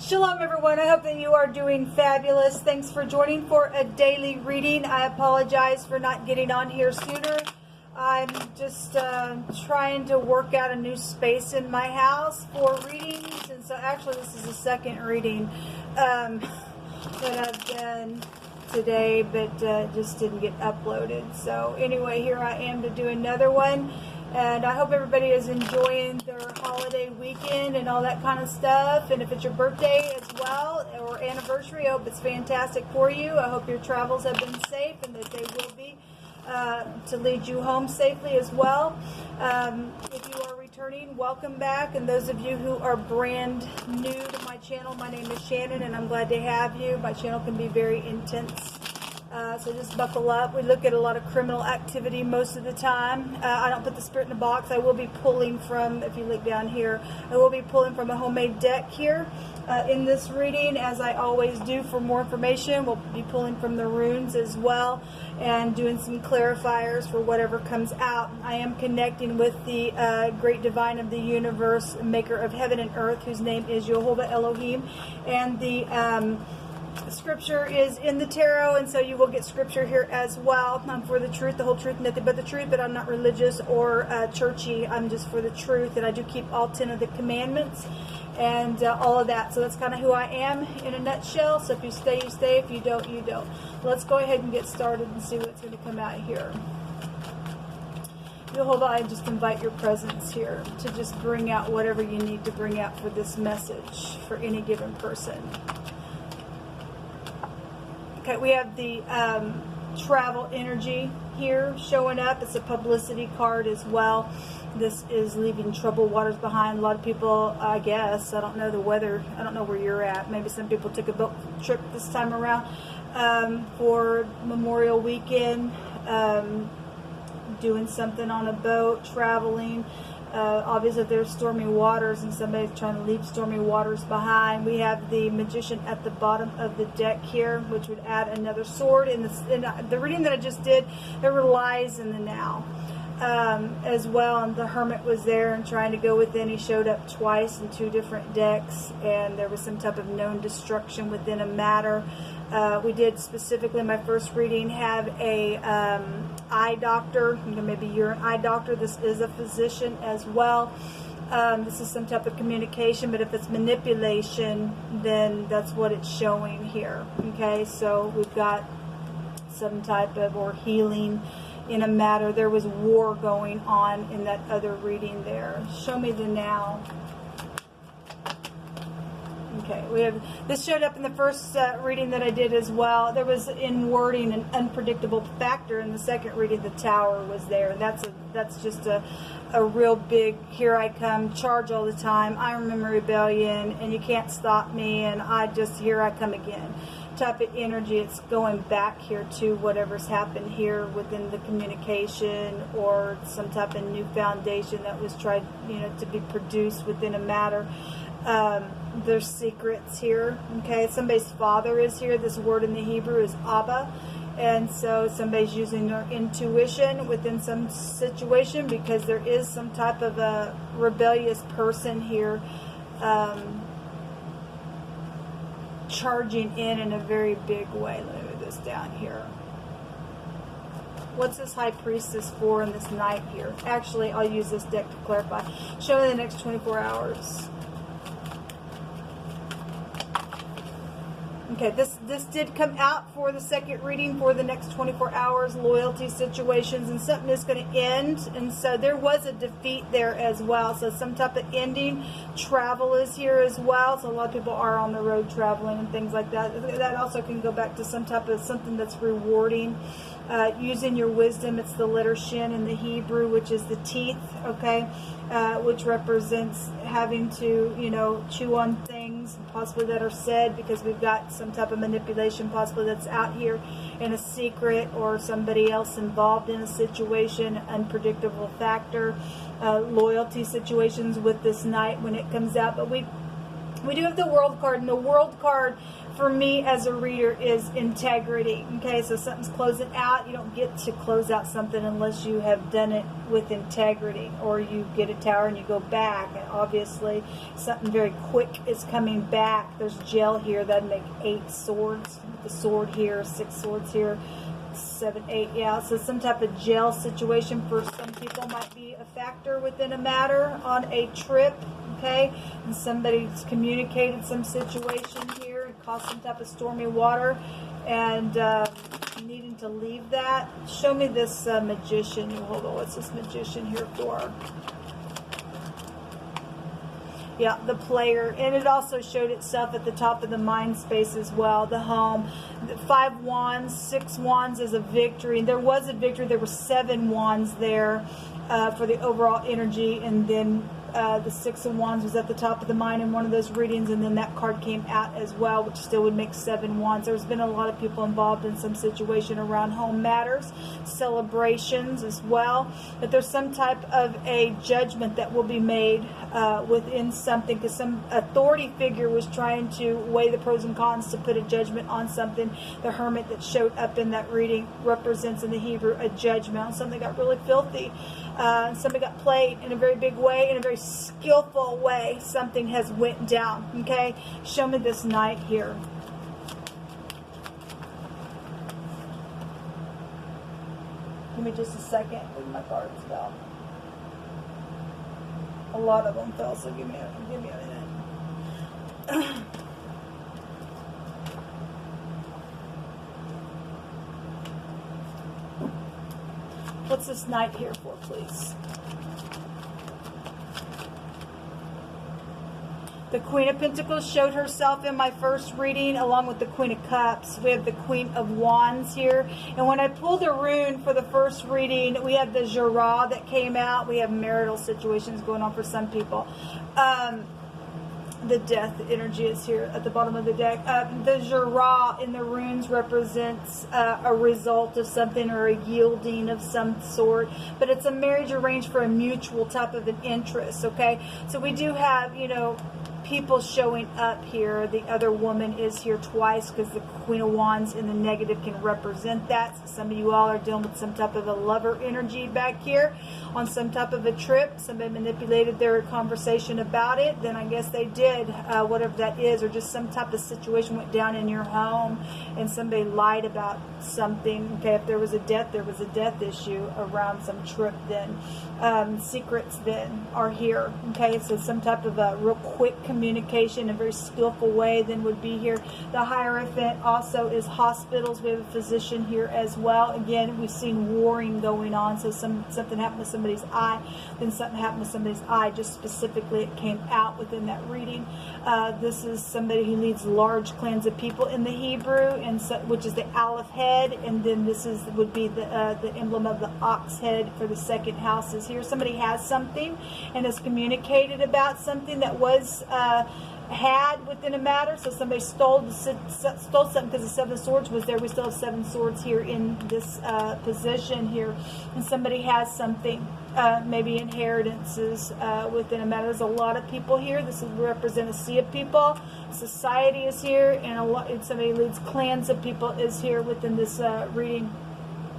Shalom everyone, I hope that you are doing fabulous. Thanks for joining for a daily reading. I apologize for not getting on here sooner. I'm just trying to work out a new space in my house for readings, and so actually this is the second reading that I've done today, but just didn't get uploaded. So anyway, here I am to do another one. And I hope everybody is enjoying their holiday weekend and all that kind of stuff. And if it's your birthday as well, or anniversary, I hope it's fantastic for you. I hope your travels have been safe and that they will be to lead you home safely as well. If you are returning, welcome back. And those of you who are brand new to my channel, my name is Shannon, and I'm glad to have you. My channel can be very intense. So just buckle up. We look at a lot of criminal activity most of the time. I don't put the spirit in a box. I will be pulling from, if you look down here, I will be pulling from a homemade deck here in this reading, as I always do. For more information, we'll be pulling from the runes as well and doing some clarifiers for whatever comes out. I am connecting with the great divine of the universe, maker of heaven and earth, whose name is Jehovah Elohim, and the scripture is in the tarot, and so you will get scripture here as well. I'm for the truth, the whole truth, nothing but the truth, but I'm not religious or churchy. I'm just for the truth, and I do keep all 10 of the commandments and all of that. So that's kind of who I am in a nutshell. So if you stay, you stay. If you don't, you don't. Let's go ahead and get started and see what's going to come out here. Jehovah, I just invite your presence here to just bring out whatever you need to bring out for this message for any given person. Okay, we have the travel energy here showing up. It's a publicity card as well. This is leaving troubled waters behind. A lot of people, I guess, I don't know the weather. I don't know where you're at. Maybe some people took a boat trip this time around for Memorial Weekend, doing something on a boat, traveling. Obviously there's stormy waters and somebody's trying to leave stormy waters behind. We have the Magician at the bottom of the deck here, which would add another sword. In the reading that I just did, there were lies in the now as well, and the Hermit was there and trying to go within. He showed up twice in 2 different decks, and there was some type of known destruction within a matter. We did specifically in my first reading have a eye doctor. Maybe you're an eye doctor. This is a physician as well. This is some type of communication, but if it's manipulation, then that's what it's showing here. Okay, so we've got some type of, or healing in a matter. There was war going on in that other reading there. Show me the now. Okay, we have, this showed up in the first reading that I did as well. There was in wording an unpredictable factor. In the second reading, the Tower was there, and that's just a real big, here I come, charge all the time, I'm in rebellion, and you can't stop me, and here I come again type of energy. It's going back here to whatever's happened here within the communication, or some type of new foundation that was tried, to be produced within a matter. There's secrets here. Okay, somebody's father is here. This word in the Hebrew is Abba, and so somebody's using their intuition within some situation, because there is some type of a rebellious person here charging in a very big way. Let me move this down here. What's this High Priestess for in this night here? Actually, I'll use this deck to clarify. Show me the next 24 hours. Okay, this did come out for the second reading for the next 24 hours, loyalty situations, and something is going to end. And so there was a defeat there as well. So some type of ending. Travel is here as well. So a lot of people are on the road traveling and things like that. That also can go back to some type of something that's rewarding. Using your wisdom. It's the letter Shin in the Hebrew, which is the teeth, okay, which represents having to, chew on things possibly that are said, because we've got some type of manipulation possibly that's out here in a secret, or somebody else involved in a situation, unpredictable factor, loyalty situations with this night when it comes out. But we We do have the World card, and the World card for me as a reader is integrity. Okay, so something's closing out. You don't get to close out something unless you have done it with integrity, or you get a tower and you go back. And obviously, something very quick is coming back. There's gel here. That'd make 8 swords. The sword here, 6 swords here, 7, 8. Yeah, so some type of gel situation for some people might be a factor within a matter on a trip. Okay, and somebody's communicated some situation here and caused some type of stormy water, and needing to leave that. Show me this magician. Hold on, what's this magician here for? Yeah, the player. And it also showed itself at the top of the mind space as well, the home. 5 wands, 6 wands is a victory. There was a victory. There were 7 wands there for the overall energy, and then the 6 of Wands was at the top of the mind in one of those readings, and then that card came out as well, which still would make 7 Wands. There's been a lot of people involved in some situation around home matters, celebrations as well, but there's some type of a judgment that will be made within something, because some authority figure was trying to weigh the pros and cons to put a judgment on something. The Hermit that showed up in that reading represents in the Hebrew a judgment. Something got really filthy. Somebody got played in a very big way, in a very skillful way. Something has went down. Okay, show me this Knight here. Give me just a second. My cards fell. A lot of them fell, so give me a minute. What's this Knight here for, please? The Queen of Pentacles showed herself in my first reading, along with the Queen of Cups. We have the Queen of Wands here. And when I pulled the rune for the first reading, we have the Jara that came out. We have marital situations going on for some people. The Death energy is here at the bottom of the deck. The Jara in the runes represents a result of something, or a yielding of some sort. But it's a marriage arranged for a mutual type of an interest, okay? So we do have, you know, people showing up here. The other woman is here twice, because the Queen of Wands in the negative can represent that. So some of you all are dealing with some type of a lover energy back here on some type of a trip. Somebody manipulated their conversation about it. Then I guess they did, whatever that is, or just some type of situation went down in your home and somebody lied about something. Okay, if there was a death, there was a death issue around some trip then. Secrets then are here. Okay, so some type of a real quick communication, a very skillful way then would be here. The Hierophant also is hospitals. We have a physician here as well. Again, we've seen warring going on. So something happened to somebody's eye, then something happened to somebody's eye. Just specifically, it came out within that reading. This is somebody who leads large clans of people in the Hebrew, and so, which is the Aleph head, and then this would be the emblem of the ox head for the second house is here. Somebody has something and has communicated about something that was had within a matter. So somebody stole something, because the 7 swords was there. We still have 7 swords here in this position here, and somebody has something, maybe inheritances within a matter. There's a lot of people here. This would represent a sea of people. Society is here, and somebody leads clans of people is here within this reading.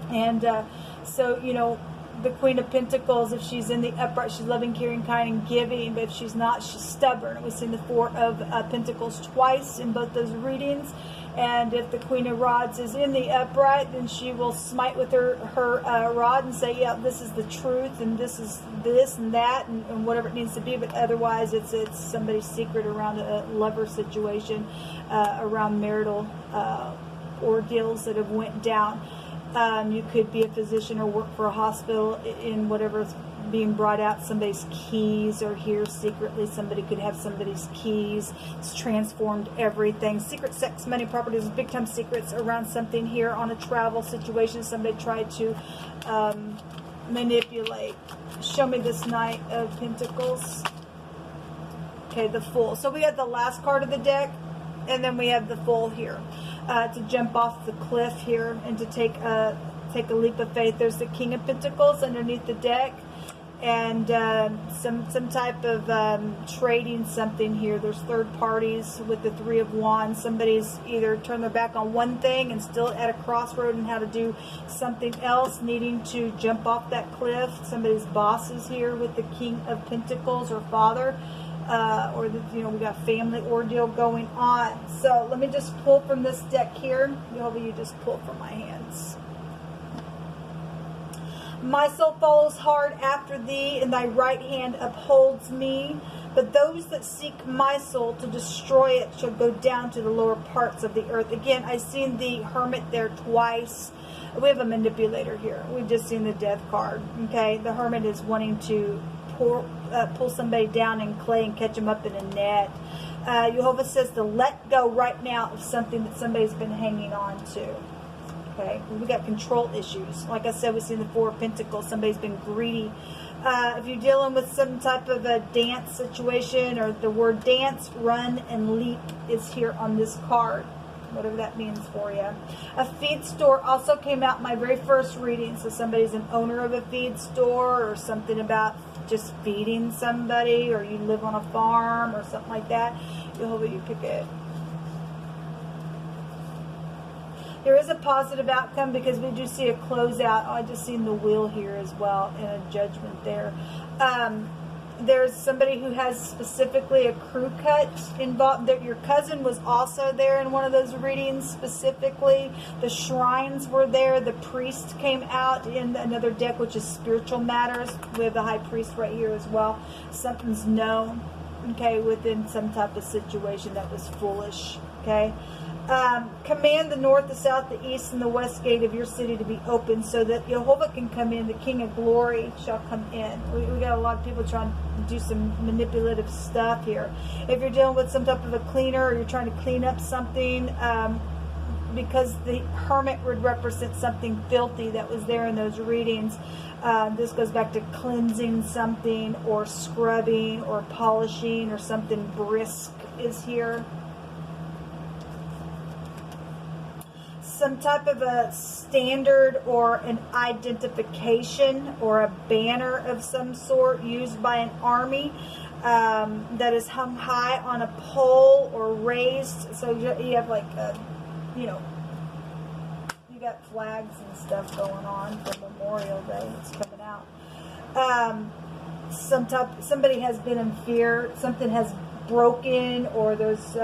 And so, you know, the Queen of Pentacles, if she's in the upright, she's loving, caring, kind, and giving. But if she's not, she's stubborn. We've seen the 4 of Pentacles twice in both those readings. And if the Queen of Rods is in the upright, then she will smite with her rod and say, yeah, this is the truth, and this is this and that, and whatever it needs to be. But otherwise, it's somebody's secret around a lover situation, around marital ordeals that have went down. You could be a physician or work for a hospital in whatever's being brought out. Somebody's keys are here secretly. Somebody could have somebody's keys. It's transformed everything. Secret sex, money, properties, big time secrets around something here on a travel situation. Somebody tried to manipulate. Show me this Knight of Pentacles. Okay, the Fool. So we have the last card of the deck, and then we have the Fool here. To jump off the cliff here and to take a leap of faith. There's the King of Pentacles underneath the deck, and some type of trading something here. There's third parties with the Three of Wands. Somebody's either turned their back on one thing and still at a crossroad and how to do something else, needing to jump off that cliff. Somebody's boss is here with the King of Pentacles, or father, or we got family ordeal going on. So let me just pull from this deck here. You just pull from my hands. My soul follows hard after thee, and thy right hand upholds me. But those that seek my soul to destroy it shall go down to the lower parts of the earth. Again, I've seen the Hermit there twice. We have a manipulator here. We've just seen the Death card. Okay, the Hermit is wanting to pull somebody down in clay and catch them up in a net. Jehovah says to let go right now of something that somebody's been hanging on to. Okay, we got control issues. Like I said, we've seen the Four of Pentacles. Somebody's been greedy. If you're dealing with some type of a dance situation, or the word dance, run, and leap is here on this card. Whatever that means for you. A feed store also came out in my very first reading. So somebody's an owner of a feed store, or something about just feeding somebody, or you live on a farm or something like that. You pick it. There is a positive outcome because we do see a closeout. I just seen the wheel here as well, and a judgment there. There's somebody who has specifically a crew cut involved. Your cousin was also there in one of those readings specifically. The shrines were there. The priest came out in another deck, which is spiritual matters. We have the high priest right here as well. Something's known, okay, within some type of situation that was foolish, okay. Command the north, the south, the east, and the west gate of your city to be open so that Jehovah can come in. The King of Glory shall come in. We got a lot of people trying to do some manipulative stuff here. If you're dealing with some type of a cleaner, or you're trying to clean up something, because the Hermit would represent something filthy that was there in those readings. This goes back to cleansing something, or scrubbing, or polishing, or something brisk is here. Some type of a standard or an identification or a banner of some sort used by an army that is hung high on a pole or raised. So you have like, you got flags and stuff going on for Memorial Day. It's coming out. Somebody has been in fear. Something has broken, or there's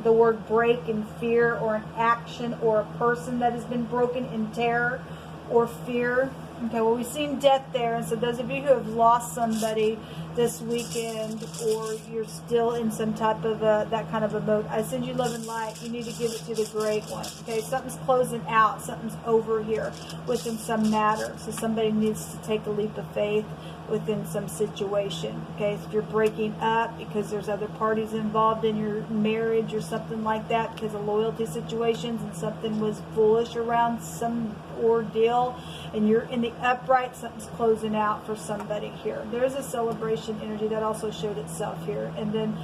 the word break in fear, or an action or a person that has been broken in terror or fear. Okay, well, we've seen death there. And so those of you who have lost somebody this weekend, or you're still in some type of that kind of a mode, I send you love and light. You need to give it to the great one. Okay, something's closing out. Something's over here within some matter. So somebody needs to take a leap of faith within some situation. Okay, if you're breaking up because there's other parties involved in your marriage or something like that, because of loyalty situations, and something was foolish around some ordeal, and you're in the upright, something's closing out for somebody here. There's a celebration energy that also showed itself here. And then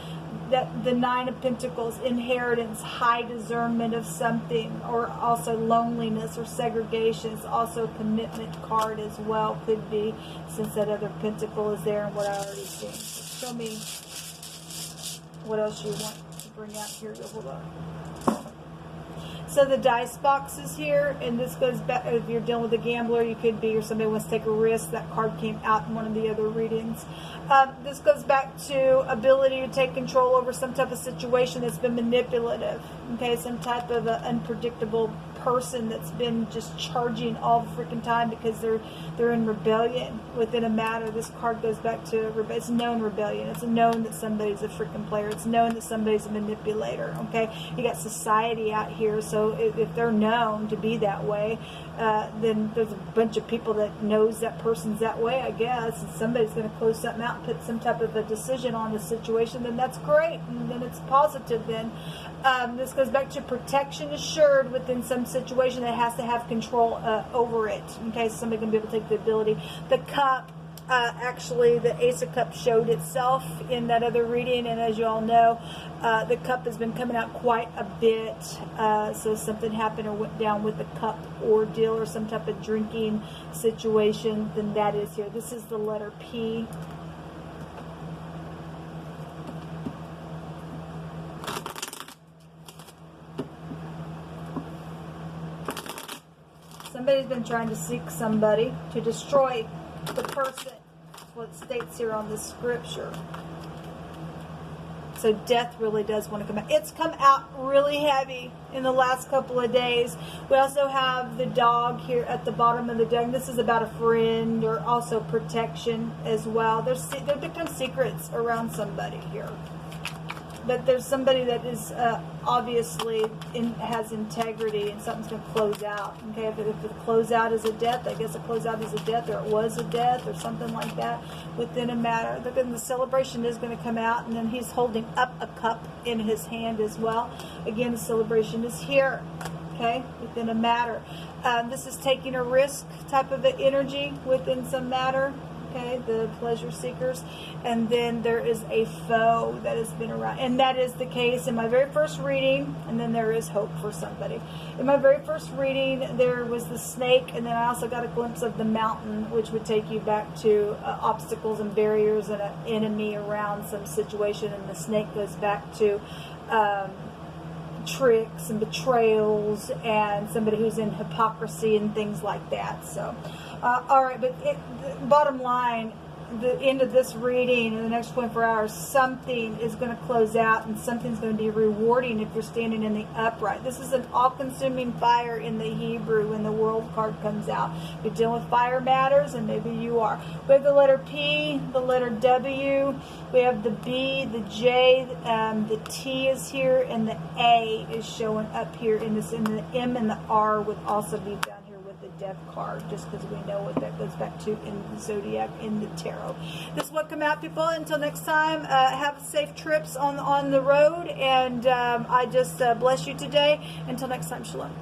the Nine of Pentacles, inheritance, high discernment of something, or also loneliness or segregation. It's also a commitment card as well, could be, since that other pentacle is there and what I already seen. So show me what else you want to bring out here. Hold on. So the dice box is here, and this goes back, if you're dealing with a gambler, you could be, or somebody wants to take a risk. That card came out in one of the other readings. This goes back to ability to take control over some type of situation that's been manipulative. Okay, some type of unpredictable person that's been just charging all the freaking time because they're in rebellion within a matter. This card goes back to it's known rebellion. It's known that somebody's a freaking player. It's known that somebody's a manipulator. Okay, you got society out here, so if they're known to be that way, then there's a bunch of people that knows that person's that way, I guess, and somebody's going to close something out and put some type of a decision on the situation. Then that's great, and then it's positive. Then this goes back to protection assured within some situation that has to have control over it. Okay, so somebody's going to be able to take the ability. The cup, Actually, the Ace of Cups showed itself in that other reading, and as you all know, the cup has been coming out quite a bit. So something happened or went down with the cup ordeal or some type of drinking situation, then that is here. This is the letter P. Somebody's been trying to seek somebody to destroy the person. That's what it states here on this scripture. So death really does want to come out. It's come out really heavy in the last couple of days. We also have the dog here at the bottom of the deck. This is about a friend or also protection as well. There become secrets around somebody here. But there's somebody that is obviously has integrity, and something's going to close out. Okay, if the closeout is a death, I guess a closeout is a death, or it was a death, or something like that within a matter. The celebration is going to come out, and then he's holding up a cup in his hand as well. Again, the celebration is here. Okay, within a matter. This is taking a risk type of energy within some matter. Okay, the pleasure seekers. And then there is a foe that has been around. And that is the case in my very first reading. And then there is hope for somebody. In my very first reading, there was the snake. And then I also got a glimpse of the mountain, which would take you back to obstacles and barriers and an enemy around some situation. And the snake goes back to tricks and betrayals and somebody who's in hypocrisy and things like that. So all right, but bottom line, the end of this reading in the next 24 hours, something is going to close out and something's going to be rewarding if you're standing in the upright. This is an all-consuming fire in the Hebrew when the world card comes out. You're dealing with fire matters, and maybe you are. We have the letter P, the letter W, we have the B, the J, the T is here, and the A is showing up here in this, and the M and the R would also be down here with the death card, just because we know what that goes back to in the zodiac, in the tarot. This is what come out, people. Until next time, have safe trips on the road, and I just bless you today. Until next time, shalom.